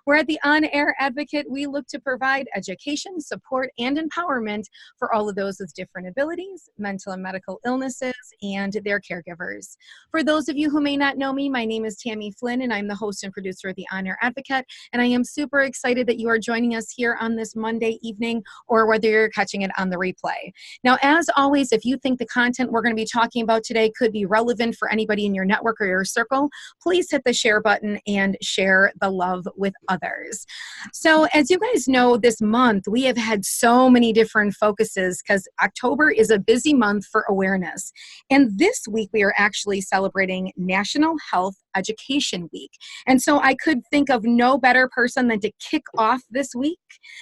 We're at the On Air Advocate. We look to provide education, support, and empowerment for all of those with different abilities, mental and medical illnesses, and their caregivers. For those of you who may not know me, my name is Tammy Flynn, and I'm the host and producer of the On Air Advocate. And I am super excited that you are joining us here on this Monday evening, or whether you're catching it on the replay. Now, as always, if you think the content we're going to be talking about today could be relevant for anybody in your network or your circle, please hit the share button and share the love with others. So as you guys know, this month we have had so many different focuses because October is a busy month for awareness. And this week we are actually celebrating National Health Education Week. And so I could think of no better person than to kick off this week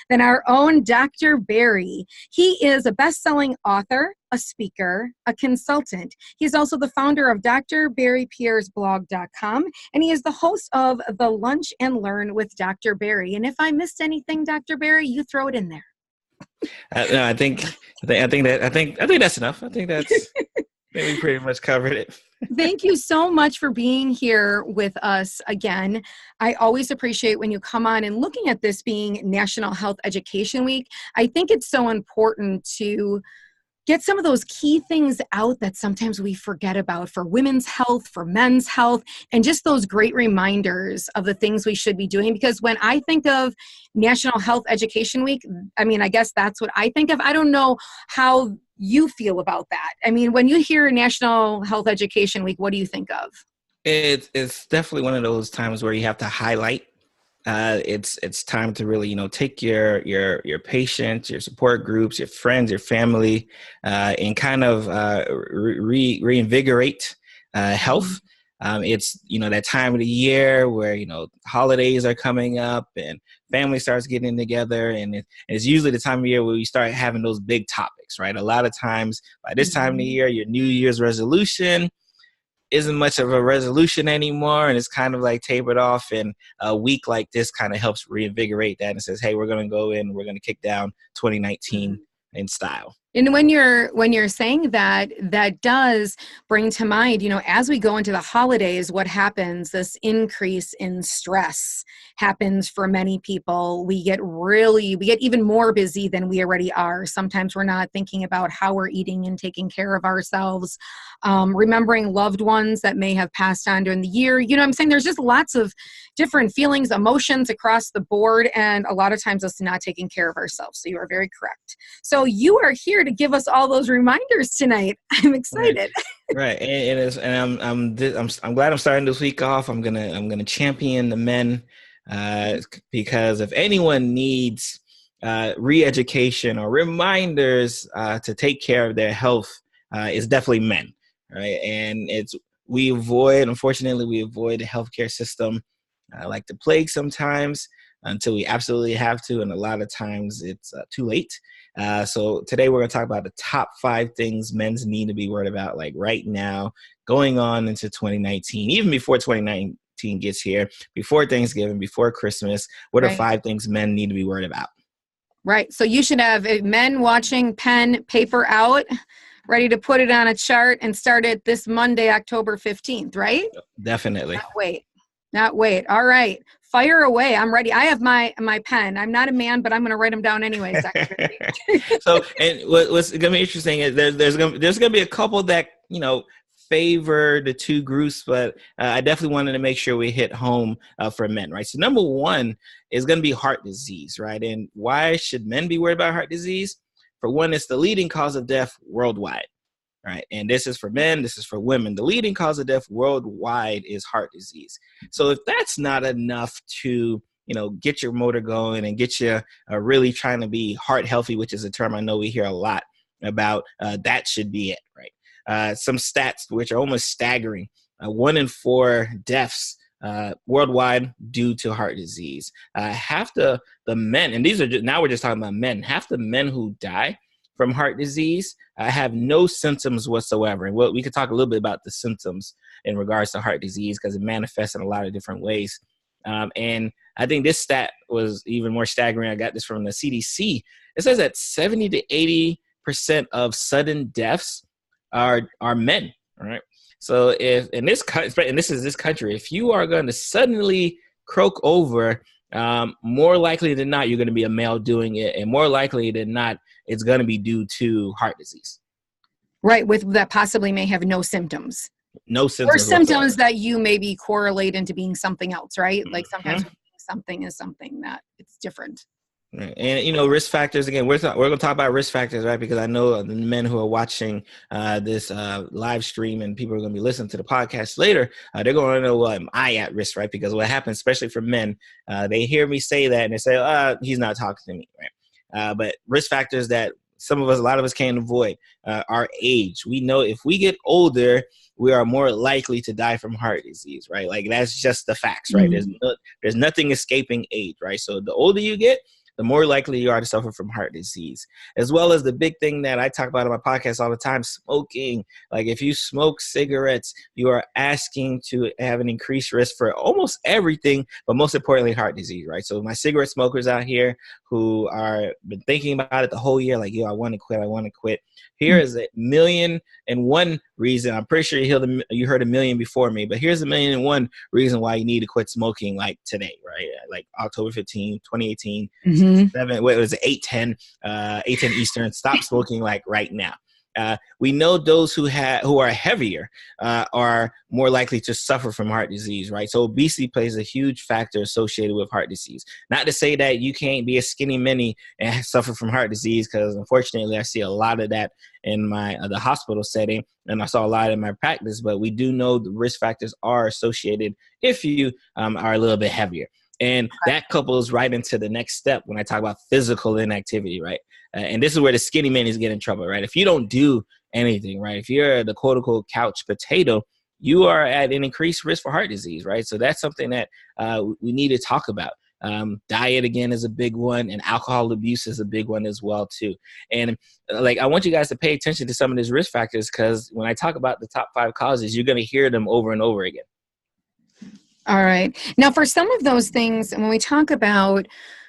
than our own Dr. Barry. He is a best-selling author, a speaker, a consultant. He's also the founder of drbarrypierresblog.com, and he is the host of the Lunch and Learn with Dr. Barry. And if I missed anything, Dr. Barry, you throw it in there. No, I think that's enough. I think that's we pretty much covered it. Thank you so much for being here with us again. I always appreciate when you come on and looking at this being National Health Education Week. I think it's so important to get some of those key things out that sometimes we forget about for women's health, for men's health, and just those great reminders of the things we should be doing. Because when I think of National Health Education Week, I mean, I guess that's what I think of. I don't know how you feel about that. I mean, when you hear National Health Education Week, what do you think of? It's definitely one of those times where you have to highlight. It's time to really, take your patients, your support groups, your friends, your family, and kind of reinvigorate health. It's, that time of the year where, holidays are coming up and family starts getting together. And it's usually the time of year where we start having those big topics, right? A lot of times by this time of the year, your New Year's resolution isn't much of a resolution anymore, and it's kind of like tapered off, and a week like this kind of helps reinvigorate that and says, hey, we're going to go in, we're going to kick down 2019 in style. And when you're saying that, that does bring to mind, as we go into the holidays, what happens, this increase in stress happens for many people. We get even more busy than we already are. Sometimes we're not thinking about how we're eating and taking care of ourselves, remembering loved ones that may have passed on during the year. You know what I'm saying? There's just lots of different feelings, emotions across the board, and a lot of times us not taking care of ourselves. So you are very correct. So you are here to give us all those reminders tonight. I'm excited. Right. I'm glad I'm starting this week off. I'm gonna champion the men because if anyone needs re-education or reminders to take care of their health, it's definitely men. Right. And unfortunately, we avoid the healthcare system like the plague sometimes until we absolutely have to. And a lot of times it's too late. So today we're going to talk about the top 5 things men need to be worried about, like right now, going on into 2019, even before 2019 gets here, before Thanksgiving, before Christmas. What are 5 things men need to be worried about? Right. So you should have men watching, pen, paper out, ready to put it on a chart and start it this Monday, October 15th, right? Definitely. Not wait. All right. Fire away. I'm ready. I have my pen. I'm not a man, but I'm going to write them down anyways. So, and what's going to be interesting is there's going to be a couple that, favor the two groups, but I definitely wanted to make sure we hit home for men, right? So number 1 is going to be heart disease, right? And why should men be worried about heart disease? For one, it's the leading cause of death worldwide. Right. And this is for men. This is for women. The leading cause of death worldwide is heart disease. So if that's not enough to, get your motor going and get you really trying to be heart healthy, which is a term I know we hear a lot about, that should be it. Right. Some stats which are almost staggering. 1 in 4 deaths worldwide due to heart disease. Half the men, and now we're just talking about men, half the men who die from heart disease have no symptoms whatsoever. And we could talk a little bit about the symptoms in regards to heart disease because it manifests in a lot of different ways. And I think this stat was even more staggering. I got this from the CDC. It says that 70 to 80% of sudden deaths are men. All right. So if in this country, if you are going to suddenly croak over more likely than not, you're going to be a male doing it. And more likely than not, it's going to be due to heart disease. Right. With that possibly may have no symptoms. No symptoms. Or symptoms whatsoever. that you maybe correlate into being something else, right? Like sometimes Mhm. something is something that it's different. Right. And risk factors, again, we're going to talk about risk factors, right? Because I know the men who are watching this live stream and people are going to be listening to the podcast later, they're going to know, am I at risk, right? Because what happens, especially for men, they hear me say that and they say, he's not talking to me, right? But risk factors that a lot of us can't avoid our age. We know if we get older, we are more likely to die from heart disease, right? Like that's just the facts, right? There's nothing escaping age, right? So the older you get, the more likely you are to suffer from heart disease, as well as the big thing that I talk about on my podcast all the time, smoking. Like if you smoke cigarettes, you are asking to have an increased risk for almost everything, but most importantly, heart disease, right? So my cigarette smokers out here who are been thinking about it the whole year, like, I want to quit. Here is 1,000,001 reason. I'm pretty sure you heard 1,000,000 before me, but here's 1,000,001 reason why you need to quit smoking, like today, right? Like October 15, 2018. 8:10 Eastern. Stop smoking like right now. We know those who are heavier are more likely to suffer from heart disease, right? So obesity plays a huge factor associated with heart disease. Not to say that you can't be a skinny mini and suffer from heart disease, because unfortunately I see a lot of that in my the hospital setting, and I saw a lot in my practice. But we do know the risk factors are associated if you are a little bit heavier. And that couples right into the next step when I talk about physical inactivity, right? And this is where the skinny man is getting in trouble, right? If you don't do anything, right? If you're the quote unquote couch potato, you are at an increased risk for heart disease, right? So that's something that we need to talk about. Diet, again, is a big one, and alcohol abuse is a big one as well, too. And I want you guys to pay attention to some of these risk factors, because when I talk about the top 5 causes, you're going to hear them over and over again. All right. Now, for some of those things, when we talk about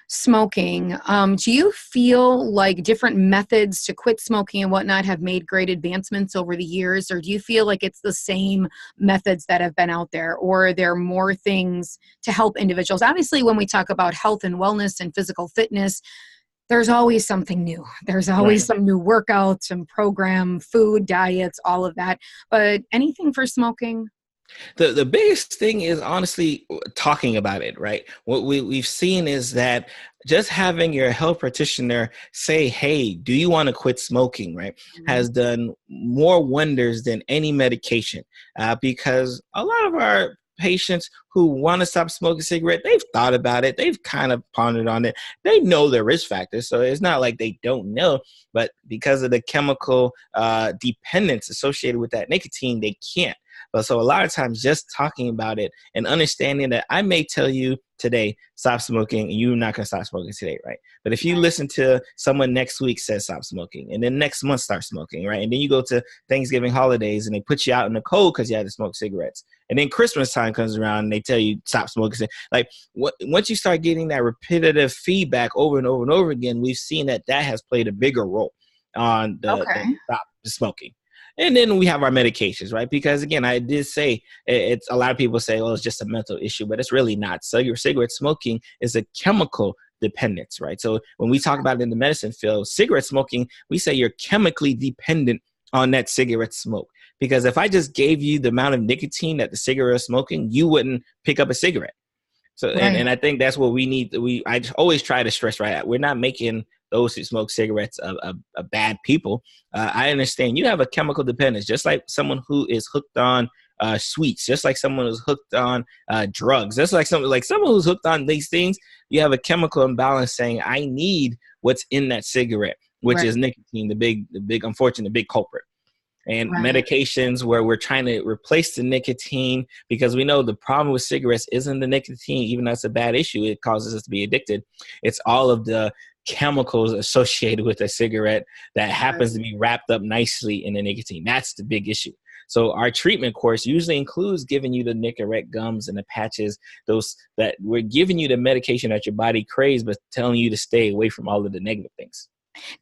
smoking, do you feel like different methods to quit smoking and whatnot have made great advancements over the years? Or do you feel like it's the same methods that have been out there? Or are there more things to help individuals? Obviously, when we talk about health and wellness and physical fitness, there's always something new. There's always some new workouts and program, food, diets, all of that. But anything for smoking? The biggest thing is honestly talking about it, right? What we've seen is that just having your health practitioner say, hey, do you want to quit smoking, right, has done more wonders than any medication, because a lot of our patients who want to stop smoking cigarette, they've thought about it. They've kind of pondered on it. They know the risk factors. So it's not like they don't know, but because of the chemical dependence associated with that nicotine, they can't. But so a lot of times just talking about it and understanding that I may tell you today, stop smoking, and you're not going to stop smoking today, right? But if you listen to someone next week says stop smoking, and then next month start smoking, right? And then you go to Thanksgiving holidays and they put you out in the cold because you had to smoke cigarettes. And then Christmas time comes around and they tell you stop smoking. Like once you start getting that repetitive feedback over and over and over again, we've seen that has played a bigger role on the stop smoking. And then we have our medications, right? Because again, I did say it's a lot of people say, oh, it's just a mental issue, but it's really not. So your cigarette smoking is a chemical dependence, right? So when we talk about it in the medicine field, cigarette smoking, we say you're chemically dependent on that cigarette smoke. Because if I just gave you the amount of nicotine that the cigarette is smoking, you wouldn't pick up a cigarette. So, and I think that's what we need. I always try to stress, right? We're not making those who smoke cigarettes a bad people. I understand you have a chemical dependence, just like someone who is hooked on sweets, just like someone who's hooked on drugs, just like someone who's hooked on these things. You have a chemical imbalance saying, I need what's in that cigarette, which is nicotine, the big, unfortunate, big culprit. And medications where we're trying to replace the nicotine, because we know the problem with cigarettes isn't the nicotine, even though that's a bad issue. It causes us to be addicted. It's all of the chemicals associated with a cigarette that happens to be wrapped up nicely in the nicotine. That's the big issue. So our treatment course usually includes giving you the Nicorette gums and the patches, those that we're giving you the medication that your body craves, but telling you to stay away from all of the negative things.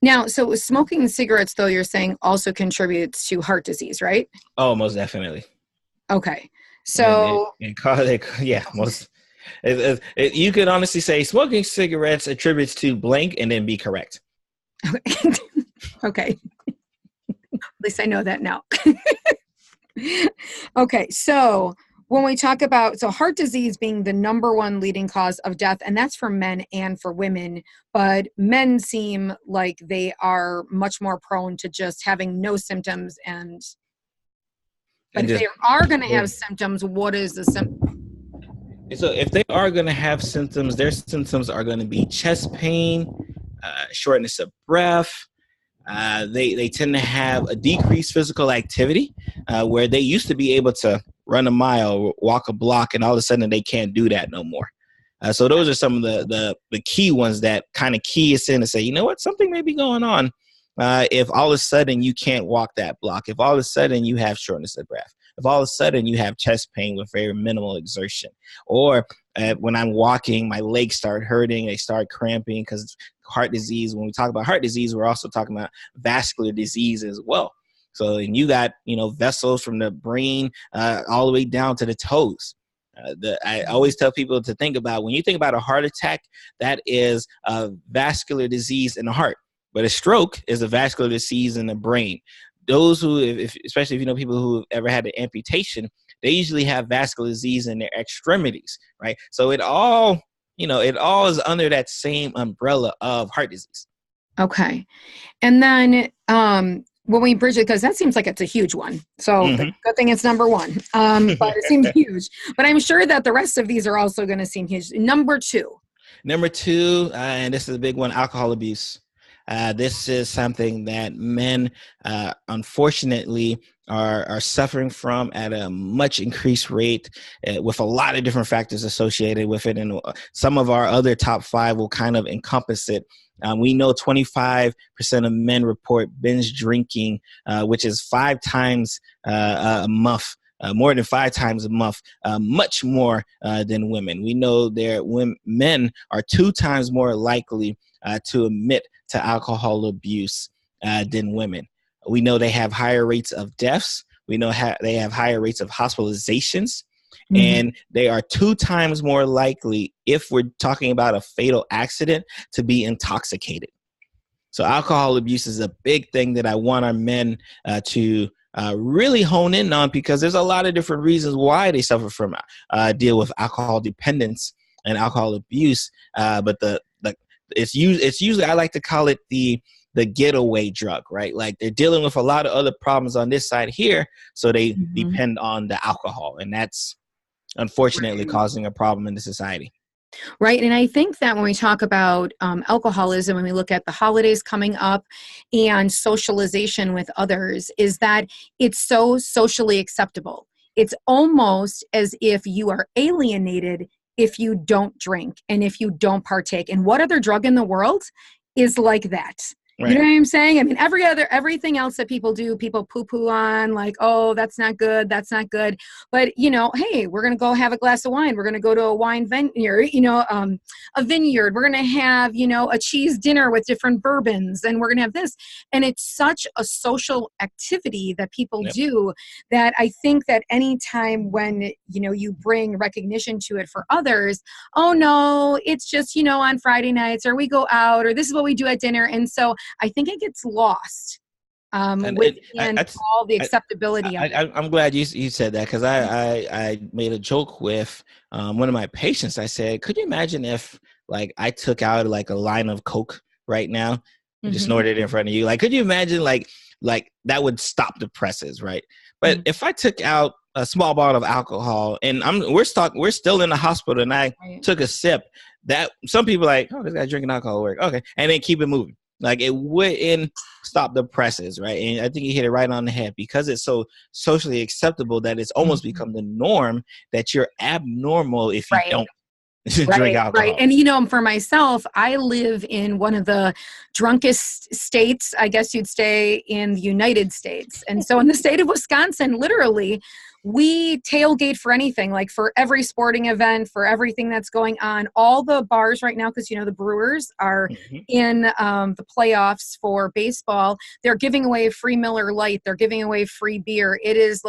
Now, so smoking cigarettes, though, you're saying also contributes to heart disease, right? Oh, most definitely. Okay. So, most. You could honestly say smoking cigarettes attributes to blank and then be correct. Okay. At least I know that now. Okay, so when we talk about, so heart disease being the number one leading cause of death, and that's for men and for women, but men seem like they are much more prone to just having no symptoms. But if they are going to have symptoms, what is the symptom? So if they are going to have symptoms, their symptoms are going to be chest pain, shortness of breath. They tend to have a decreased physical activity where they used to be able to run a mile or walk a block, and all of a sudden they can't do that no more. So those are some of the key ones that kind of key us in and say, you know what, something may be going on. If all of a sudden you can't walk that block, if all of a sudden you have shortness of breath, if all of a sudden you have chest pain with very minimal exertion, or when I'm walking, my legs start hurting, they start cramping, because heart disease, when we talk about heart disease, we're also talking about vascular disease as well. So, and you got, vessels from the brain all the way down to the toes. I always tell people to think about, when you think about a heart attack, that is a vascular disease in the heart. But a stroke is a vascular disease in the brain. Those who, especially if you know people who have ever had an amputation, they usually have vascular disease in their extremities, right? So it all is under that same umbrella of heart disease. Okay. And then when we bridge it, because that seems like it's a huge one. So the good thing it's number one, but it seems huge. But I'm sure that the rest of these are also going to seem huge. Number two, and this is a big one, alcohol abuse. This is something that men, unfortunately, are suffering from at a much increased rate, with a lot of different factors associated with it. And some of our other top five will kind of encompass it. We know 25% of men report binge drinking, which is 5 times a month. More than 5 times a month, much more than women. We know men are 2 times more likely to admit to alcohol abuse than women. We know they have higher rates of deaths. We know they have higher rates of hospitalizations. And they are 2 times more likely, if we're talking about a fatal accident, to be intoxicated. So alcohol abuse is a big thing that I want our men to really hone in on, because there's a lot of different reasons why they suffer from deal with alcohol dependence and alcohol abuse. But it's usually, I like to call it the getaway drug, right? Like they're dealing with a lot of other problems on this side here, so they depend on the alcohol, and that's unfortunately causing a problem in the society. Right. And I think that when we talk about alcoholism, when we look at the holidays coming up and socialization with others, is that it's so socially acceptable. It's almost as if you are alienated if you don't drink and if you don't partake. And what other drug in the world is like that? Right. You know what I'm saying? I mean, everything else that people do, people poo-poo on, like, oh, that's not good. That's not good. But, hey, we're going to go have a glass of wine. We're going to go to a wine vineyard, a vineyard. We're going to have, a cheese dinner with different bourbons, and we're going to have this. And it's such a social activity that people do, that I think that anytime when, you bring recognition to it for others, oh no, it's just, on Friday nights, or we go out, or this is what we do at dinner. And so I think it gets lost within all the acceptability of it. I'm glad you said that, because I made a joke with one of my patients. I said, could you imagine if I took out a line of Coke right now and just snorted it in front of you? Could you imagine like that would stop the presses, right? But if I took out a small bottle of alcohol and we're still in the hospital and I took a sip, that some people oh, this guy drinking alcohol at work. Okay. And then keep it moving. It wouldn't stop the presses, right? And I think you hit it right on the head, because it's so socially acceptable that it's almost become the norm that you're abnormal if you don't drink alcohol. Right. And, for myself, I live in one of the drunkest states, I guess you'd say, in the United States. And so in the state of Wisconsin, literally, we tailgate for anything, for every sporting event, for everything that's going on. All the bars right now, because, the Brewers are in the playoffs for baseball. They're giving away free Miller Lite. They're giving away free beer. It is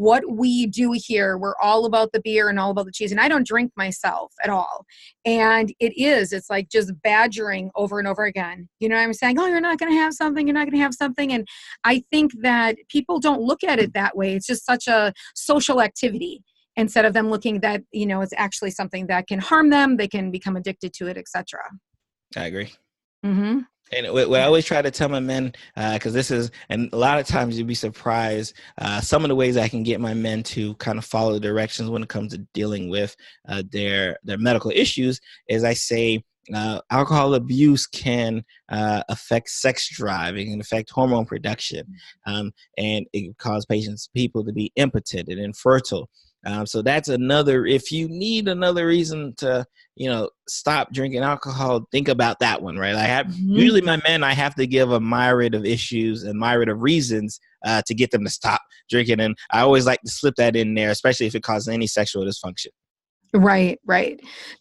what we do here, we're all about the beer and all about the cheese. And I don't drink myself at all. And it's like just badgering over and over again. You know what I'm saying? Oh, you're not going to have something. You're not going to have something. And I think that people don't look at it that way. It's just such a social activity instead of them looking that, it's actually something that can harm them. They can become addicted to it, etc. I agree. Mm-hmm. And what I always try to tell my men, because and a lot of times you'd be surprised, some of the ways I can get my men to kind of follow the directions when it comes to dealing with their medical issues is I say, alcohol abuse can affect sex drive. It can affect hormone production, and it can cause people to be impotent and infertile. So that's if you need another reason to, stop drinking alcohol, think about that one, right? Usually my men, I have to give a myriad of issues and myriad of reasons to get them to stop drinking. And I always like to slip that in there, especially if it causes any sexual dysfunction. Right.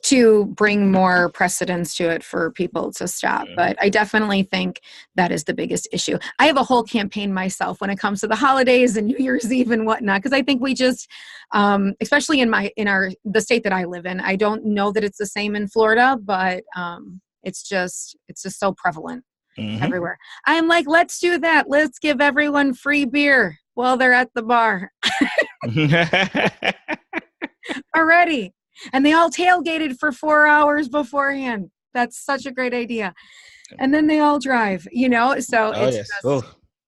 To bring more precedence to it for people to stop. But I definitely think that is the biggest issue. I have a whole campaign myself when it comes to the holidays and New Year's Eve and whatnot, because I think we just, especially in the state that I live in, I don't know that it's the same in Florida, but it's just so prevalent everywhere. I'm like, let's do that. Let's give everyone free beer while they're at the bar. Already. And they all tailgated for 4 hours beforehand. That's such a great idea. And then they all drive, so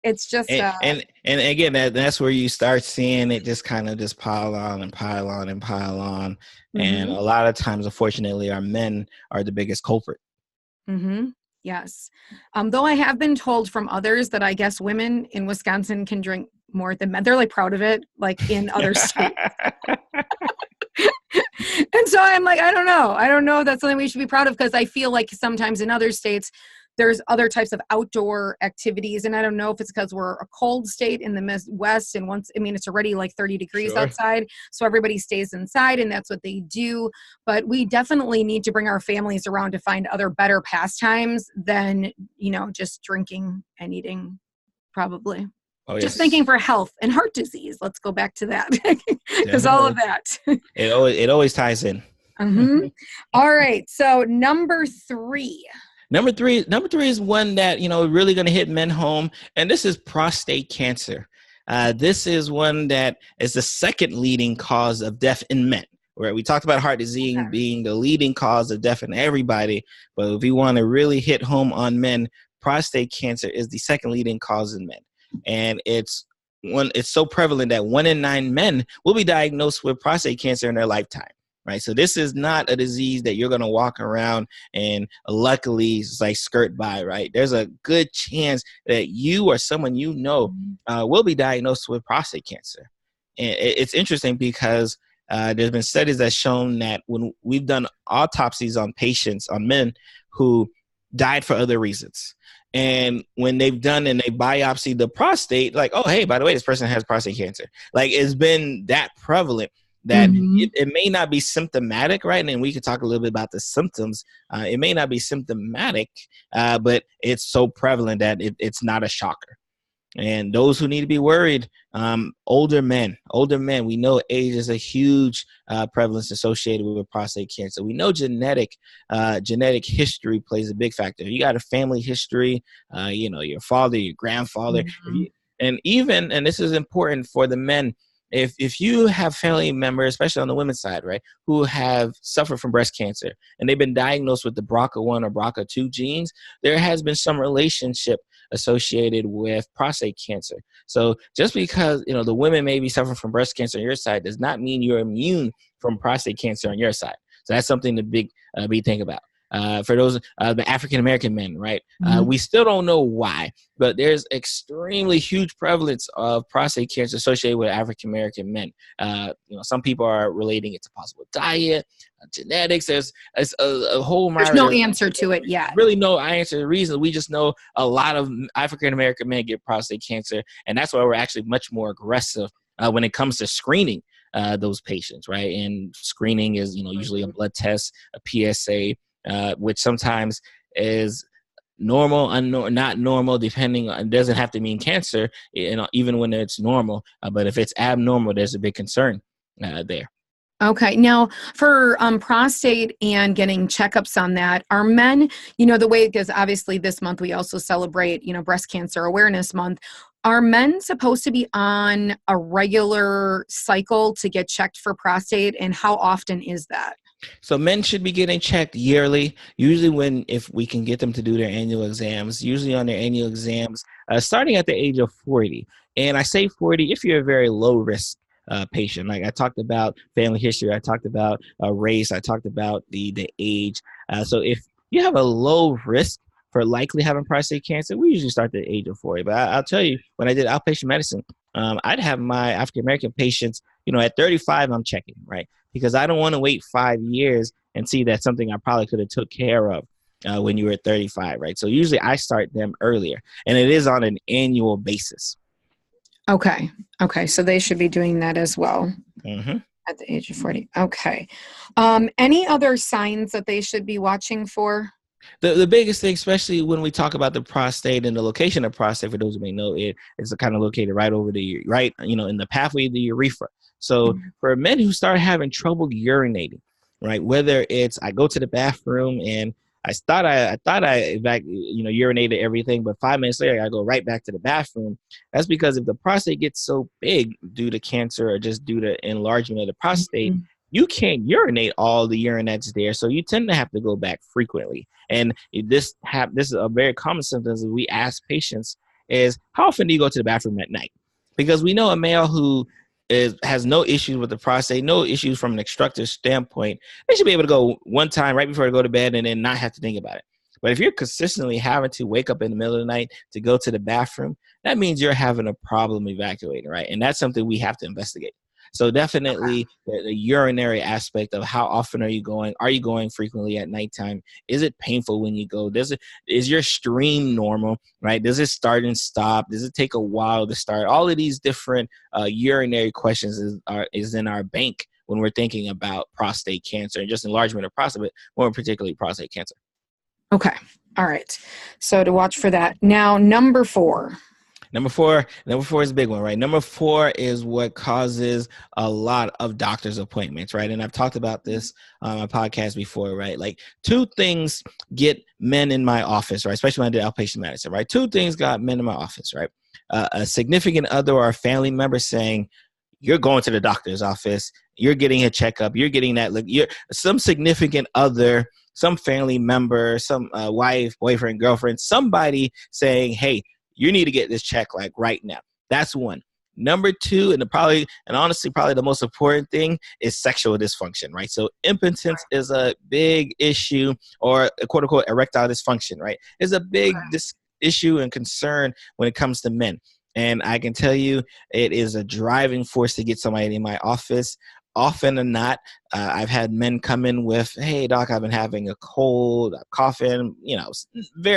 it's just, and again, that's where you start seeing it just kind of just pile on and pile on and pile on. And a lot of times, unfortunately, our men are the biggest culprit. Yes. Though I have been told from others that I guess women in Wisconsin can drink more than men. They're like proud of it, like in other states. And so I'm like, I don't know if that's something we should be proud of, because I feel like sometimes in other states, there's other types of outdoor activities. And I don't know if it's because we're a cold state in the Midwest. And it's already like 30 degrees outside. So everybody stays inside and that's what they do. But we definitely need to bring our families around to find other better pastimes than, just drinking and eating, probably. Oh, yes. Just thinking for health and heart disease. Let's go back to that, because all of that. It always ties in. All right. So number three. Number three is one that, really going to hit men home. And this is prostate cancer. This is one that is the second leading cause of death in men. Where we talked about heart disease being the leading cause of death in everybody. But if we want to really hit home on men, prostate cancer is the second leading cause in men. And it's so prevalent that 1 in 9 men will be diagnosed with prostate cancer in their lifetime, right? So this is not a disease that you're going to walk around and luckily skirt by, right? There's a good chance that you or someone will be diagnosed with prostate cancer. And it's interesting because there's been studies that shown that when we've done autopsies on patients, on men who died for other reasons, and when they've done and they biopsy the prostate, like, oh, hey, by the way, this person has prostate cancer. Like, it's been that prevalent that it may not be symptomatic, right? And we could talk a little bit about the symptoms. It may not be symptomatic, but it's so prevalent that it's not a shocker. And those who need to be worried, older men, we know age is a huge prevalence associated with prostate cancer. We know genetic history plays a big factor. You got a family history, your father, your grandfather, and this is important for the men. If you have family members, especially on the women's side, right, who have suffered from breast cancer and they've been diagnosed with the BRCA1 or BRCA2 genes, there has been some relationship associated with prostate cancer. So just because, the women may be suffering from breast cancer on your side does not mean you're immune from prostate cancer on your side. So that's something to be think about. For those the African-American men, right? We still don't know why, but there's extremely huge prevalence of prostate cancer associated with African-American men. Some people are relating it to possible diet, genetics. There's a whole. There's no answer to it yet. Really no answer to the reason. We just know a lot of African-American men get prostate cancer, and that's why we're actually much more aggressive when it comes to screening those patients, right? And screening is, usually a blood test, a PSA, which sometimes is normal, not normal, depending on, it doesn't have to mean cancer, even when it's normal. But if it's abnormal, there's a big concern there. Okay. Now, for prostate and getting checkups on that, are men, the way, because obviously this month we also celebrate, Breast Cancer Awareness Month. Are men supposed to be on a regular cycle to get checked for prostate, and how often is that? So men should be getting checked yearly, usually if we can get them to do their annual exams, usually on their annual exams, starting at the age of 40. And I say 40 if you're a very low risk patient. Like I talked about family history, I talked about race, I talked about the age. So if you have a low risk for likely having prostate cancer, we usually start at the age of 40. But I'll tell you, when I did outpatient medicine, I'd have my African-American patients, at 35, I'm checking, right? Because I don't want to wait 5 years and see that something I probably could have took care of when you were 35, right? So usually I start them earlier, and it is on an annual basis. Okay. So they should be doing that as well. Mm-hmm. At the age of 40. Okay. Any other signs that they should be watching for? The biggest thing, especially when we talk about the prostate and the location of prostate, for those who may know, it's kind of located right over in the pathway of the urethra. So for men who start having trouble urinating, right, whether it's I go to the bathroom and I thought I urinated everything, but 5 minutes later I go right back to the bathroom. That's because if the prostate gets so big due to cancer or just due to enlargement of the prostate, you can't urinate all the urine that's there. So you tend to have to go back frequently. And this is a very common symptom that we ask patients is, how often do you go to the bathroom at night? Because we know a male who has no issues with the prostate, no issues from an extractive standpoint, they should be able to go one time right before they go to bed and then not have to think about it. But if you're consistently having to wake up in the middle of the night to go to the bathroom, that means you're having a problem evacuating, right? And that's something we have to investigate. So definitely the urinary aspect of how often are you going? Are you going frequently at nighttime? Is it painful when you go? Is your stream normal, right? Does it start and stop? Does it take a while to start? All of these different urinary questions is in our bank when we're thinking about prostate cancer and just enlargement of prostate, but more particularly prostate cancer. Okay. All right. So to watch for that. Now, number 4. Number four is a big one, right? Number 4 is what causes a lot of doctor's appointments, right? And I've talked about this on my podcast before, right? Like 2 things get men in my office, right? Especially when I did outpatient medicine, right? 2 things got men in my office, right? A significant other or a family member saying, you're going to the doctor's office, you're getting a checkup, you're getting that look, some significant other, some family member, some wife, boyfriend, girlfriend, somebody saying, hey, you need to get this check like right now. That's 1. Number 2, and honestly, probably the most important thing is sexual dysfunction, right? So impotence is a big issue, or quote unquote erectile dysfunction, right? Is a big issue and concern when it comes to men. And I can tell you, it is a driving force to get somebody in my office. Often than not, I've had men come in with, hey, doc, I've been having a cold, a coughing,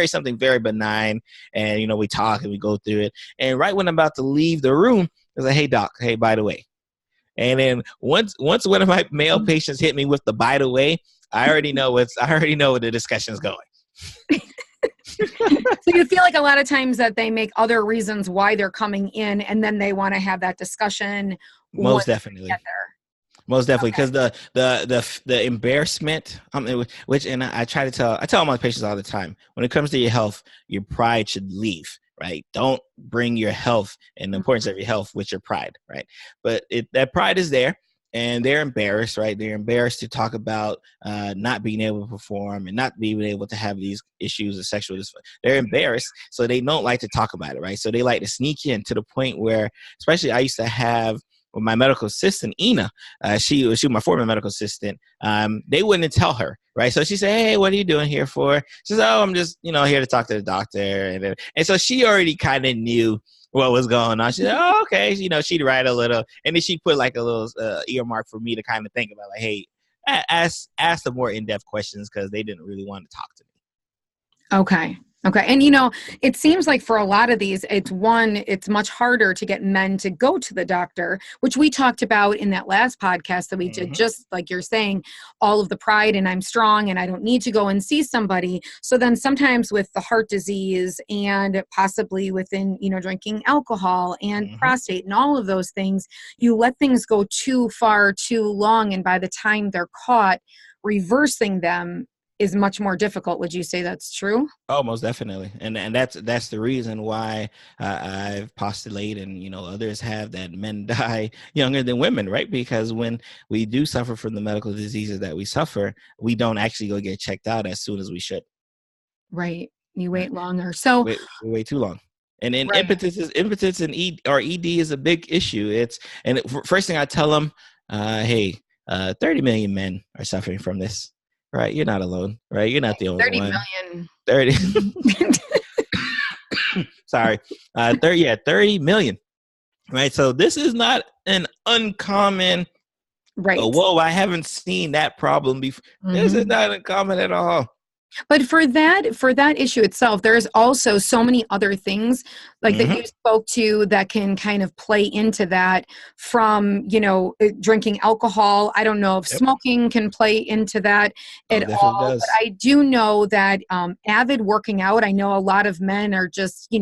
something very benign. And, we talk and we go through it. And right when I'm about to leave the room, I was like, hey, doc, hey, by the way. And then once one of my male patients hit me with the by the way, I already know where the discussion's going. So you feel like a lot of times that they make other reasons why they're coming in, and then they want to have that discussion. Most definitely. Most definitely, because the embarrassment, which, and I tell my patients all the time, when it comes to your health, your pride should leave, right? Don't bring your health and the importance of your health with your pride, right? But that pride is there, and they're embarrassed, right? They're embarrassed to talk about not being able to perform and not being able to have these issues of sexual dysfunction. They're embarrassed, so they don't like to talk about it, right? So they like to sneak in, to the point where, especially I used to have with my medical assistant, Ina, she was my former medical assistant. They wouldn't tell her, right? So she said, hey, what are you doing here for? She said, oh, I'm just, here to talk to the doctor. And so she already kind of knew what was going on. She said, oh, okay. She'd write a little, and then she'd put like a little earmark for me to kind of think about, like, hey, ask the more in-depth questions, because they didn't really want to talk to me. Okay. And, it seems like for a lot of these, it's much harder to get men to go to the doctor, which we talked about in that last podcast that we did, just like you're saying, all of the pride and I'm strong and I don't need to go and see somebody. So then sometimes with the heart disease and possibly within, drinking alcohol and prostate and all of those things, you let things go too far, too long. And by the time they're caught, reversing them is much more difficult. Would you say that's true? Oh, most definitely, and that's the reason why I've postulated, and others have, that men die younger than women, right? Because when we do suffer from the medical diseases that we suffer, we don't actually go get checked out as soon as we should. Right, you Right. wait longer. So We wait too long. And then right. impotence and ED is a big issue. First thing I tell them, hey, 30 million men are suffering from this. Right, you're not alone. Right, you're not the only 30 one. million. 30. Sorry, 30 million. Right, so this is not an uncommon. Right. Whoa, I haven't seen that problem before. This is not uncommon at all. But for that issue itself, there's also so many other things like that you spoke to that can kind of play into that, from, drinking alcohol. I don't know if smoking can play into that at all, does. but I do know that avid working out, I know a lot of men are just,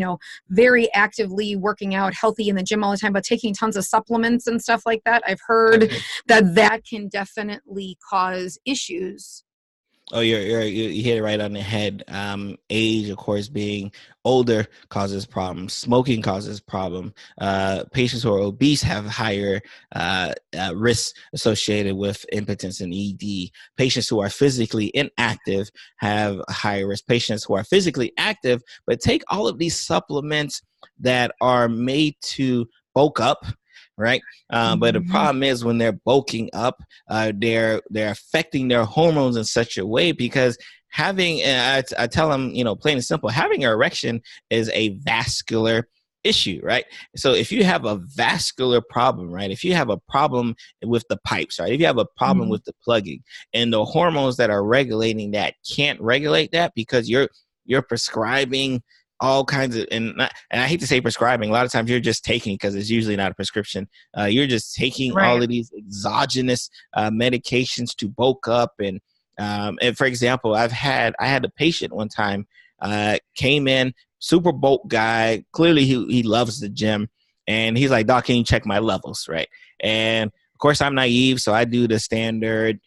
very actively working out, healthy in the gym all the time, but taking tons of supplements and stuff like that. I've heard that can definitely cause issues. Oh, you hit it right on the head. Age, of course, being older causes problems. Smoking causes problem. Patients who are obese have higher risks associated with impotence and ED. Patients who are physically inactive have a higher risk. Patients who are physically active but take all of these supplements that are made to bulk up, right? But the problem is, when they're bulking up, they're affecting their hormones in such a way, because having, I tell them, plain and simple, having an erection is a vascular issue, right? So if you have a vascular problem, right? If you have a problem with the pipes, right? If you have a problem with the plugging, and the hormones that are regulating that can't regulate that, because you're prescribing all kinds of, and I hate to say prescribing, a lot of times you're just taking, because it's usually not a prescription. You're just taking all of these exogenous medications to bulk up. And for example, I had a patient one time, came in, super bulk guy. Clearly he loves the gym. And he's like, "Doc, can you check my levels?" Right. And of course I'm naive. So I do the standard,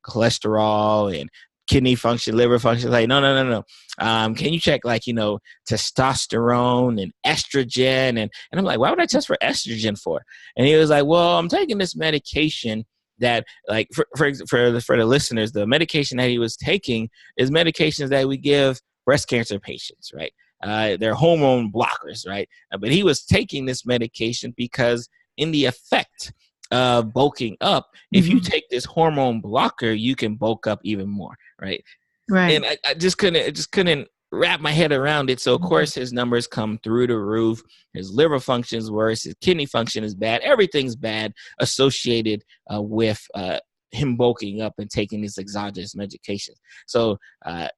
cholesterol and kidney function, liver function. Like, no. Can you check, like, testosterone and estrogen? And I'm like, why would I test for estrogen for? And he was like, well, I'm taking this medication that, like, for the listeners, the medication that he was taking is medications that we give breast cancer patients, right? They're hormone blockers, right? But he was taking this medication because, in the effect of bulking up, if you take this hormone blocker, you can bulk up even more, right? And I just couldn't wrap my head around it. So of course his numbers come through the roof. His liver function's worse. His kidney function is bad. Everything's bad associated with him bulking up and taking these exogenous medications. So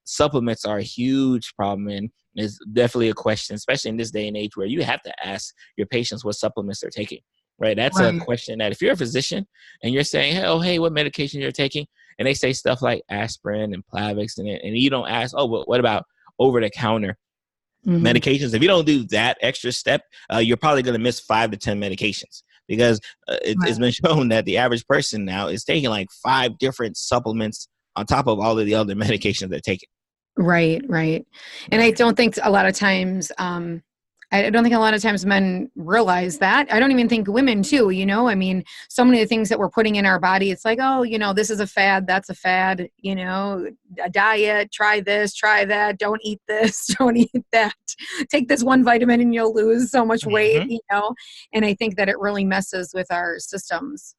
supplements are a huge problem, and it's definitely a question, especially in this day and age, where you have to ask your patients what supplements they're taking. Right. That's a question that, if you're a physician and you're saying, hey, what medication you're taking, and they say stuff like aspirin and Plavix, and you don't ask, oh, what about over-the-counter medications? If you don't do that extra step, you're probably going to miss 5 to 10 medications, because it's been shown that the average person now is taking like 5 different supplements on top of all of the other medications they're taking. Right. And I don't think a lot of times, men realize that. I don't even think women too, I mean, so many of the things that we're putting in our body, it's like, oh, this is a fad, that's a fad, a diet, try this, try that, don't eat this, don't eat that, take this one vitamin and you'll lose so much weight, and I think that it really messes with our systems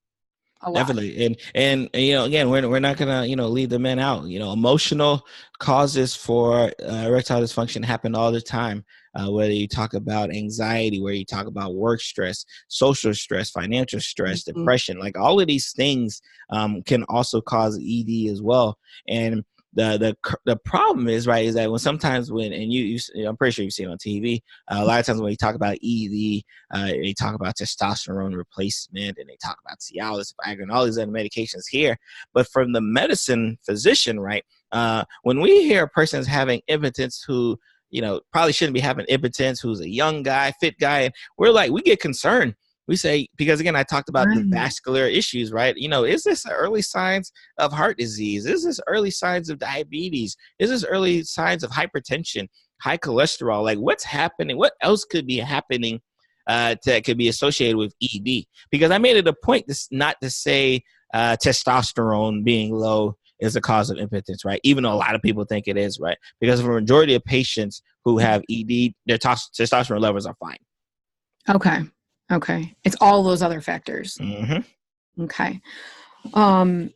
a lot. Definitely. And again, we're not gonna leave the men out. Emotional causes for erectile dysfunction happen all the time. Whether you talk about anxiety, where you talk about work stress, social stress, financial stress, depression, like all of these things can also cause ED as well. And the problem is, right, is that when sometimes when, and I'm pretty sure you've seen it on TV, a lot of times when you talk about ED, they talk about testosterone replacement, and they talk about Cialis, Viagra, and all these other medications here. But from the medicine physician, right, when we hear a person's having impotence who, probably shouldn't be having impotence, who's a young guy, fit guy, and we get concerned. We say, because again, I talked about the vascular issues, right? Is this early signs of heart disease? Is this early signs of diabetes? Is this early signs of hypertension, high cholesterol? Like, what's happening? What else could be happening that could be associated with ED? Because I made it a point not to say testosterone being low is a cause of impotence, right? Even though a lot of people think it is, right? Because for a majority of patients who have ED, their testosterone levels are fine. Okay. It's all those other factors. Mm-hmm. Okay. And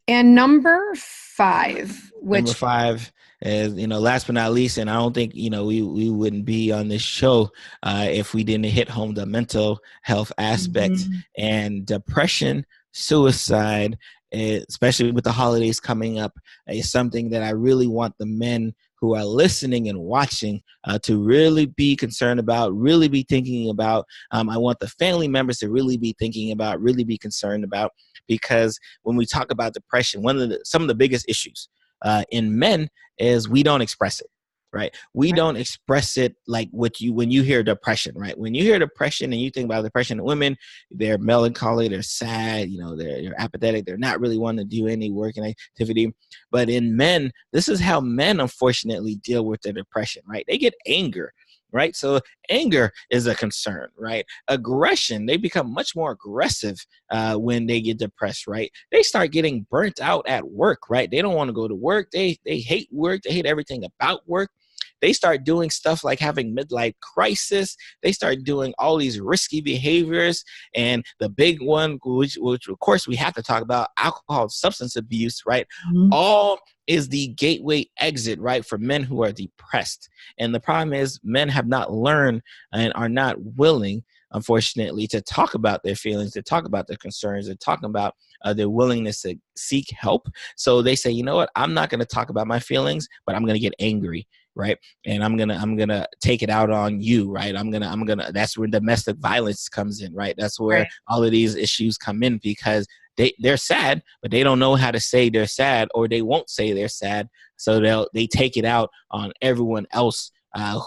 number 5, Number 5 is, last but not least, and I don't think, we wouldn't be on this show if we didn't hit home the mental health aspect. And depression, suicide, especially with the holidays coming up, is something that I really want the men who are listening and watching to really be concerned about, really be thinking about. I want the family members to really be thinking about, really be concerned about, because when we talk about depression, some of the biggest issues in men is we don't express it. Right. We don't express it like when you hear depression, right? When you hear depression and you think about depression in women, they're melancholy, they're sad, they're apathetic, they're not really wanting to do any work and activity. But in men, this is how men unfortunately deal with their depression, right? They get anger, right? So anger is a concern, right? Aggression, they become much more aggressive when they get depressed, right? They start getting burnt out at work, right? They don't want to go to work. They hate work. They hate everything about work. They start doing stuff like having midlife crisis. They start doing all these risky behaviors. And the big one, which of course we have to talk about, alcohol, substance abuse, right? All is the gateway exit, right, for men who are depressed. And the problem is men have not learned and are not willing, unfortunately, to talk about their feelings, to talk about their concerns, to talk about their willingness to seek help. So they say, you know what, I'm not going to talk about my feelings, but I'm going to get angry. Right. And I'm gonna take it out on you. Right. I'm gonna that's where domestic violence comes in. Right. That's where all of these issues come in, because they're sad, but they don't know how to say they're sad, or they won't say they're sad. So they take it out on everyone else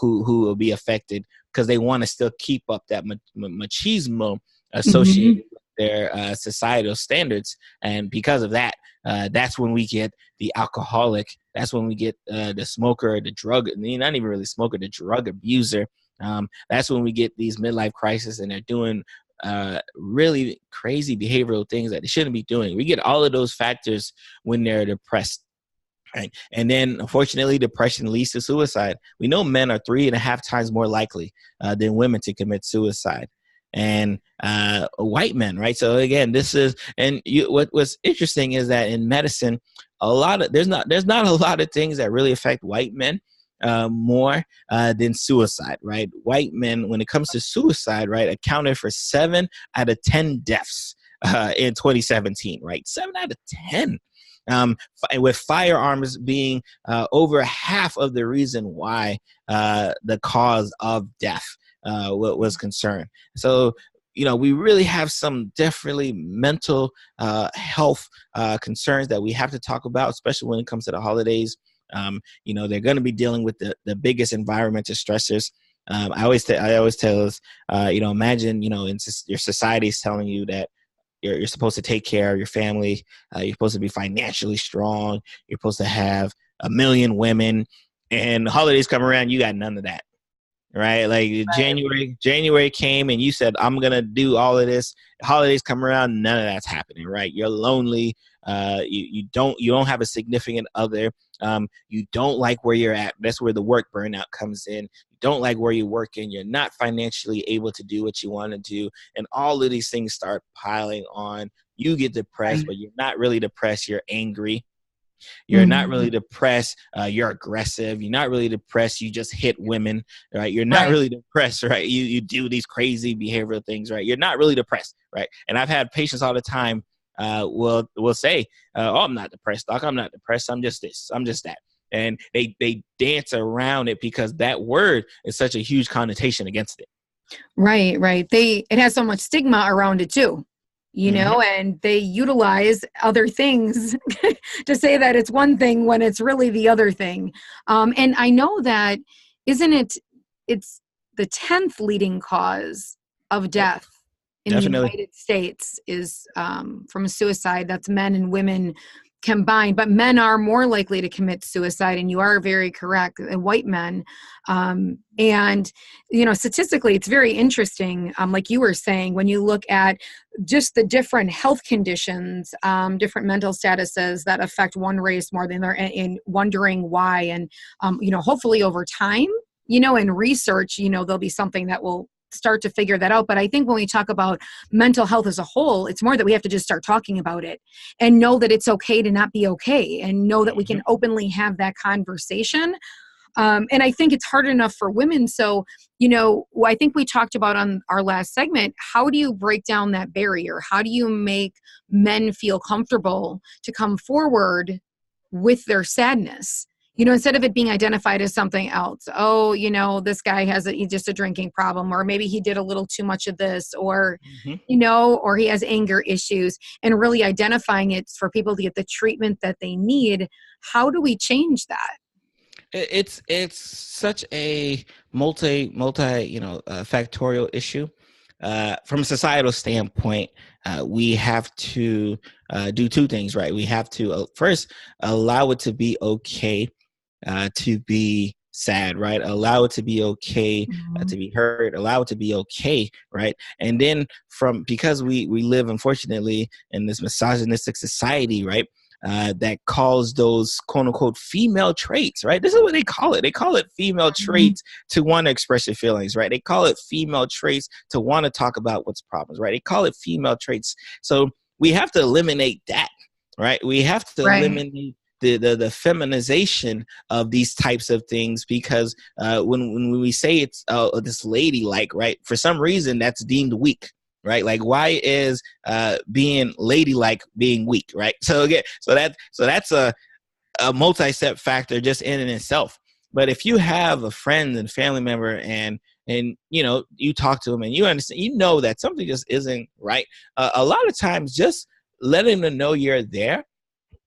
who will be affected, because they want to still keep up that machismo associated with their societal standards. And because of that, that's when we get the alcoholic. That's when we get the smoker, the drug, not even really smoker, the drug abuser. That's when we get these midlife crises, and they're doing really crazy behavioral things that they shouldn't be doing. We get all of those factors when they're depressed. Right. And then, unfortunately, depression leads to suicide. We know men are 3.5 times more likely than women to commit suicide. And white men, right? So again, this is, and what's interesting is that in medicine, there's not a lot of things that really affect white men more than suicide, right? White men, when it comes to suicide, right, accounted for 7 out of 10 deaths in 2017, right? 7 out of 10. With firearms being over half of the reason why the cause of death was concerned. So, we really have some definitely mental health concerns that we have to talk about, especially when it comes to the holidays. They're going to be dealing with the biggest environmental stressors. I always tell us, imagine, your society is telling you that you're supposed to take care of your family. You're supposed to be financially strong. You're supposed to have 1 million women, and the holidays come around, you got none of that. Right? Like January came and you said, I'm going to do all of this. Holidays come around, none of that's happening, right? You're lonely. You don't have a significant other. You don't like where you're at. That's where the work burnout comes in. You don't like where you're working. You're not financially able to do what you want to do. And all of these things start piling on. You get depressed, but you're not really depressed. You're angry. You're not really depressed. You're aggressive. You're not really depressed. You just hit women, right? You're not really depressed, right? You do these crazy behavioral things, right? You're not really depressed, right? And I've had patients all the time will say, "Oh, I'm not depressed, doc. I'm not depressed. I'm just this. I'm just that." And they dance around it because that word is such a huge connotation against it. Right, right. It has so much stigma around it too, and they utilize other things to say that it's one thing when it's really the other thing. And I know that, it's the 10th leading cause of Yep, death in the definitely. United States is from suicide. That's men and women combined, but men are more likely to commit suicide, and you are very correct, white men. And statistically, it's very interesting, like you were saying, when you look at just the different health conditions, different mental statuses that affect one race more than the other, and wondering why. And hopefully over time, in research, there'll be something that will start to figure that out. But I think when we talk about mental health as a whole, it's more that we have to just start talking about it and know that it's okay to not be okay, and know that we can openly have that conversation. And I think it's hard enough for women. So, I think we talked about on our last segment, how do you break down that barrier? How do you make men feel comfortable to come forward with their sadness? Instead of it being identified as something else. Oh, this guy has just a drinking problem, or maybe he did a little too much of this, or, or he has anger issues, and really identifying it for people to get the treatment that they need. How do we change that? It's such a factorial issue. From a societal standpoint, we have to do two things, right? We have to first allow it to be okay to be sad, right? Allow it to be okay to be hurt. Allow it to be okay, right? And then because we live, unfortunately, in this misogynistic society, right? That calls those quote unquote female traits, right? This is what they call it. They call it female traits to want to express your feelings, right? They call it female traits to want to talk about what's problems, right? They call it female traits. So we have to eliminate that, right? We have to eliminate the feminization of these types of things, because when we say it's this ladylike, right? For some reason, that's deemed weak. Right, like why is being ladylike being weak, right? So again, so that's a multi-step factor just in and itself. But if you have a friend and family member, and you talk to them and you understand, that something just isn't right, a lot of times just letting them know you're there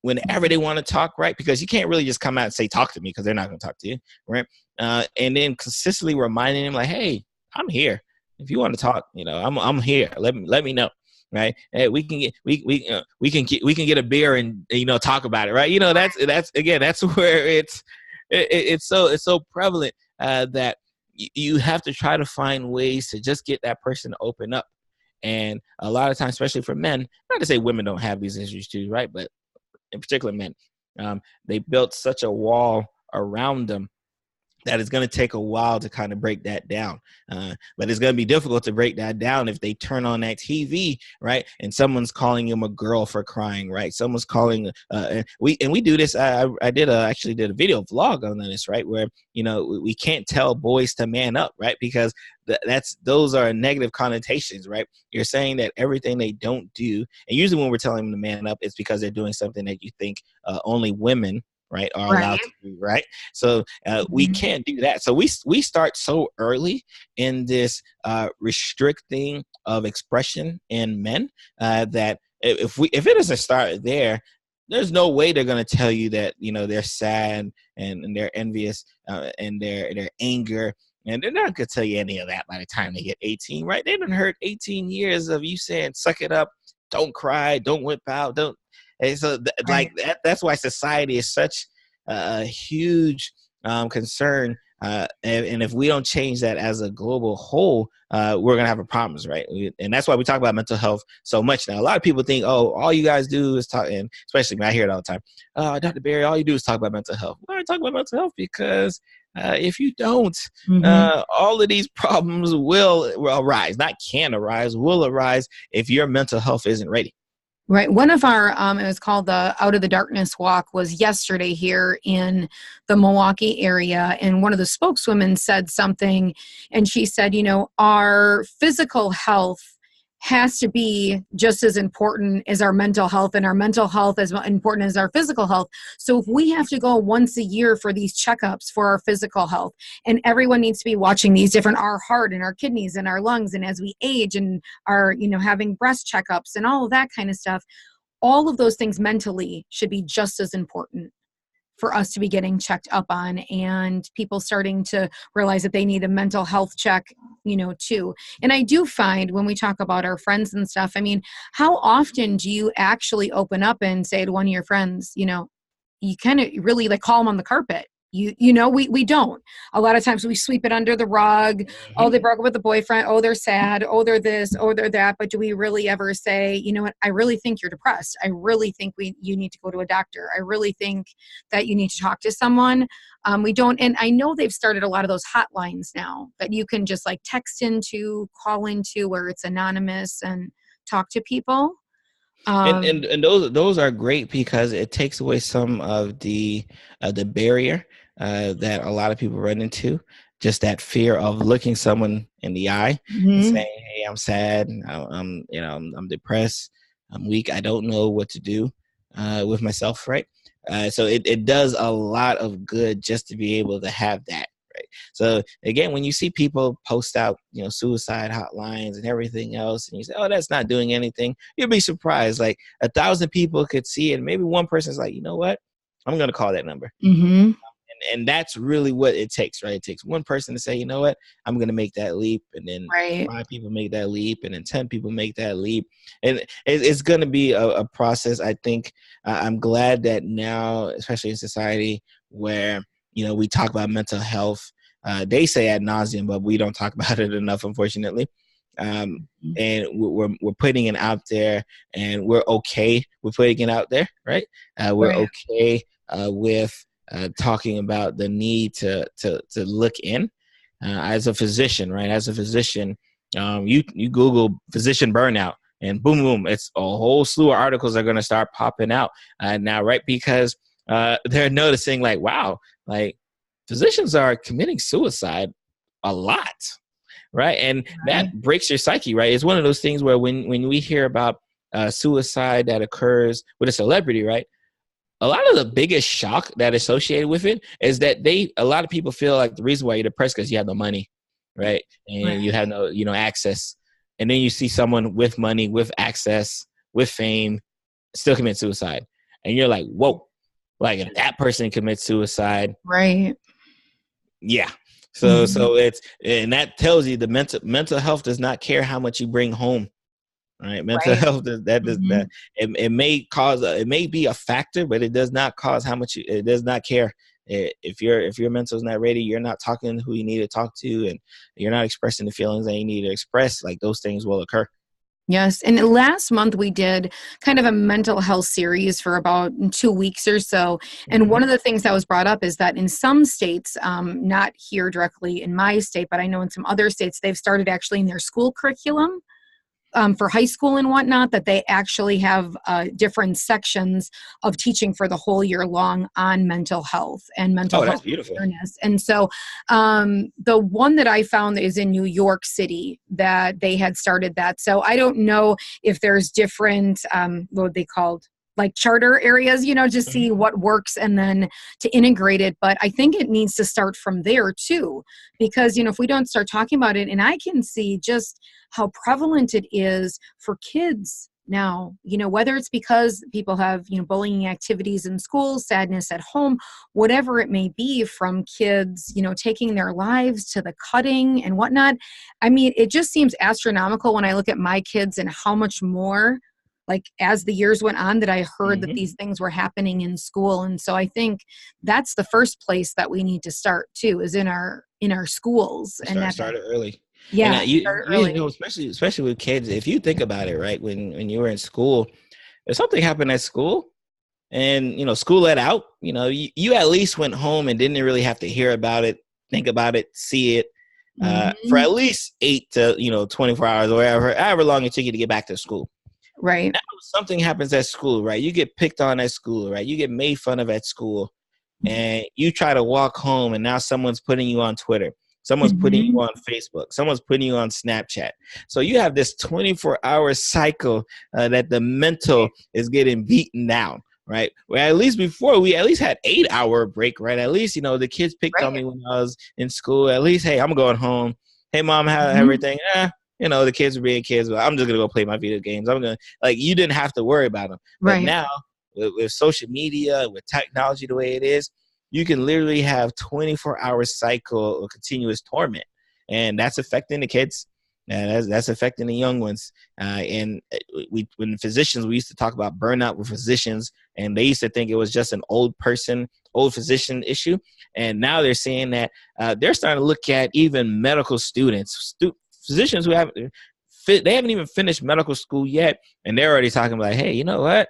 whenever they want to talk, right? Because you can't really just come out and say, talk to me, because they're not going to talk to you, right? And then consistently reminding them, like, hey, I'm here. If you want to talk, I'm here. Let me know, right? Hey, we can get a beer and talk about it, right? That's where it's so prevalent that you have to try to find ways to just get that person to open up. And a lot of times, especially for men, not to say women don't have these issues too, right? But in particular, men, they built such a wall around them that it's going to take a while to kind of break that down. But it's going to be difficult to break that down if they turn on that TV, right? And someone's calling them a girl for crying, right? Someone's calling, and we do this. I actually did a video vlog on this, right? Where, we can't tell boys to man up, right? Because those are negative connotations, right? You're saying that everything they don't do, and usually when we're telling them to man up, it's because they're doing something that you think only women, right, are allowed to do, right? So we can't do that. So we start so early in this restricting of expression in men that if it doesn't start there, there's no way they're going to tell you that they're sad and they're envious and their anger. And they're not going to tell you any of that by the time they get 18, right? They done heard 18 years of you saying, suck it up, don't cry, don't whip out, don't. And so that's why society is such a huge concern. And if we don't change that as a global whole, we're going to have a problems, right? And that's why we talk about mental health so much now. A lot of people think, oh, all you guys do is talk, and especially me, I hear it all the time. Dr. Barry, all you do is talk about mental health. Why talk about mental health? Because if you don't, all of these problems will arise, not can arise, will arise if your mental health isn't ready. Right. One of our, it was called the Out of the Darkness Walk, was yesterday here in the Milwaukee area. And one of the spokeswomen said something, and she said, our physical health has to be just as important as our mental health, and our mental health as important as our physical health. So if we have to go once a year for these checkups for our physical health, and everyone needs to be watching these different, our heart and our kidneys and our lungs, and as we age and are, having breast checkups and all of that kind of stuff, all of those things mentally should be just as important for us to be getting checked up on, and people starting to realize that they need a mental health check, too. And I do find when we talk about our friends and stuff, I mean, how often do you actually open up and say to one of your friends, you kind of really like call them on the carpet? We don't. A lot of times we sweep it under the rug. Oh, they broke up with the boyfriend. Oh, they're sad. Oh, they're this. Oh, they're that. But do we really ever say, you know what? I really think you're depressed. I really think you need to go to a doctor. I really think that you need to talk to someone. We don't. And I know they've started a lot of those hotlines now that you can just like text into, call into, where it's anonymous and talk to people. And those are great because it takes away some of the barrier that a lot of people run into, just that fear of looking someone in the eye and saying, "Hey, I'm sad. I'm depressed. I'm weak. I don't know what to do with myself." Right. So it does a lot of good just to be able to have that. Right. So again, when you see people post out, suicide hotlines and everything else, and you say, "Oh, that's not doing anything," you'll be surprised. Like 1,000 people could see it, and maybe one person's like, "You know what? I'm going to call that number." And that's really what it takes, right? It takes one person to say, "You know what? I'm going to make that leap," and then 5 people make that leap, and then 10 people make that leap, and it's going to be a process. I think I'm glad that now, especially in society where we talk about mental health. They say ad nauseum, but we don't talk about it enough, unfortunately. And we're putting it out there, and we're okay with putting it out there, right? We're okay with talking about the need to look in. As a physician, right? As a physician, you Google physician burnout, and boom, boom, it's a whole slew of articles are going to start popping out now, right? Because they're noticing, like, wow, like physicians are committing suicide a lot, right? And that breaks your psyche, right? It's one of those things where when we hear about suicide that occurs with a celebrity, right? A lot of the biggest shock that associated with it is that a lot of people feel like the reason why you're depressed because you have no money, right? And you have no, access. And then you see someone with money, with access, with fame, still commit suicide. And you're like, whoa, like if that person commits suicide. Right. Yeah. So it's, and that tells you the mental health does not care how much you bring home. Right. Mental health that it may be a factor, but it does not cause how much it does not care. If your mental is not ready, you're not talking to who you need to talk to, and you're not expressing the feelings that you need to express, like those things will occur. Yes. And last month we did kind of a mental health series for about 2 weeks or so. And one of the things that was brought up is that in some states, not here directly in my state, but I know in some other states, they've started actually in their school curriculum for high school and whatnot, that they actually have different sections of teaching for the whole year long on mental health and mental health awareness. And so the one that I found is in New York City that they had started that. So I don't know if there's different, what they called, like charter areas, to see what works and then to integrate it. But I think it needs to start from there too, because, if we don't start talking about it, and I can see just how prevalent it is for kids now, whether it's because people have, bullying activities in school, sadness at home, whatever it may be, from kids, taking their lives to the cutting and whatnot. I mean, it just seems astronomical when I look at my kids and how much more, like as the years went on, that I heard that these things were happening in school. And so I think that's the first place that we need to start too, is in our schools. Start it early. Yeah. Early. Especially with kids, if you think about it, right, when you were in school, if something happened at school and, school let out, you at least went home and didn't really have to hear about it, think about it, see it for at least 8 to, 24 hours or however long it took you to get back to school. Right. Now something happens at school, right? You get picked on at school, right? You get made fun of at school, and you try to walk home, and now someone's putting you on Twitter. Someone's putting you on Facebook. Someone's putting you on Snapchat. So you have this 24-hour cycle that the mental is getting beaten down. Right. Well, at least before we at least had 8-hour break. Right. At least, the kids picked on me when I was in school. At least, hey, I'm going home. Hey, mom, how everything? The kids are being kids, but I'm just going to go play my video games. You didn't have to worry about them. But now with social media, with technology the way it is, you can literally have 24-hour cycle of continuous torment. And that's affecting the kids. That's affecting the young ones. And when physicians, we used to talk about burnout with physicians, and they used to think it was just an old physician issue. And now they're saying that they're starting to look at even medical students, physicians who they haven't even finished medical school yet, and they're already talking about, hey, you know what?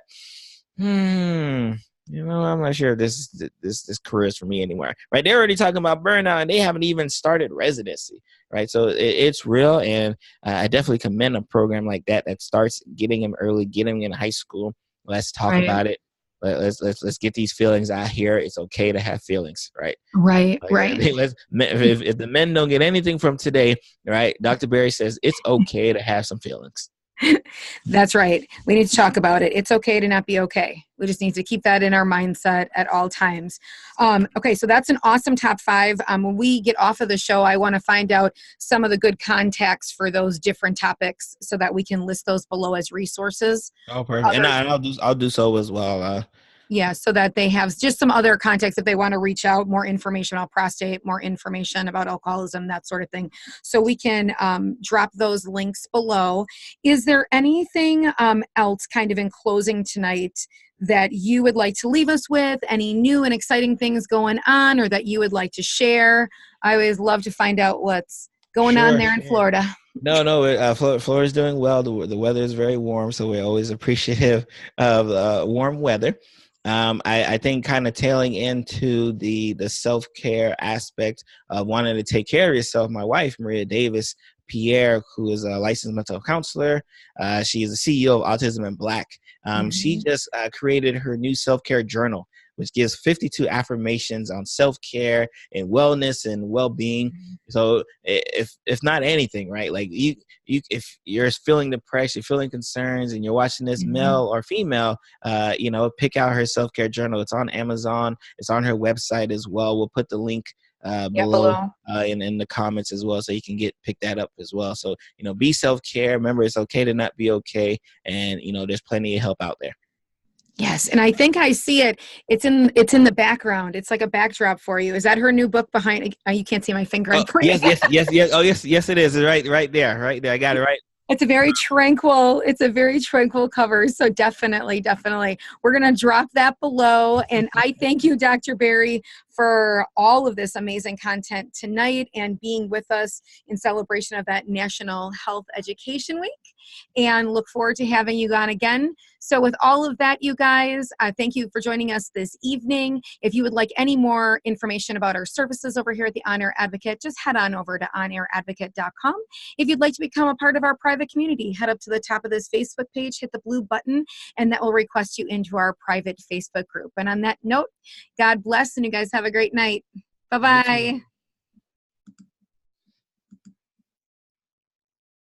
I'm not sure if this career is for me anymore. Right? They're already talking about burnout, and they haven't even started residency. Right? So it's real, and I definitely commend a program like that starts getting them early, getting them in high school. Let's talk about it. Let's get these feelings out here. It's okay to have feelings, right? Right. If the men don't get anything from today, right? Dr. Berry says it's okay to have some feelings. That's right. We need to talk about it. It's okay to not be okay. We just need to keep that in our mindset at all times. Okay, so that's an awesome top 5. When we get off of the show, I want to find out some of the good contacts for those different topics so that we can list those below as resources. Oh, perfect. And I'll do so as well. Yeah, so that they have just some other contacts if they want to reach out, more information about prostate, more information about alcoholism, that sort of thing. So we can drop those links below. Is there anything else kind of in closing tonight that you would like to leave us with? Any new and exciting things going on or that you would like to share? I always love to find out what's going on there in Florida. No, Florida's doing well. The weather is very warm, so we're always appreciative of warm weather. I think kind of tailing into the self-care aspect of wanting to take care of yourself. My wife, Maria Davis, Pierre, who is a licensed mental health counselor. She is the CEO of Autism in Black. She just created her new self-care journal, which gives 52 affirmations on self-care and wellness and well-being. So if not anything, right? Like if you're feeling depressed, you're feeling concerns, and you're watching this male or female, pick out her self-care journal. It's on Amazon. It's on her website as well. We'll put the link below in the comments as well, so you can pick that up as well. So, be self-care. Remember, it's okay to not be okay. And, there's plenty of help out there. Yes, and I think I see it. It's in the background. It's like a backdrop for you. Is that her new book behind? You can't see my finger. Yes. Oh, yes, it is. Right there. I got it right. It's a very tranquil cover. So definitely. We're going to drop that below. And I thank you, Dr. Berry, for all of this amazing content tonight and being with us in celebration of that National Health Education Week, and look forward to having you on again. So with all of that, you guys, thank you for joining us this evening. If you would like any more information about our services over here at the On Air Advocate, just head on over to onairadvocate.com. If you'd like to become a part of our private community, head up to the top of this Facebook page, hit the blue button, and that will request you into our private Facebook group. And on that note, God bless, and you guys have a great night. Bye-bye.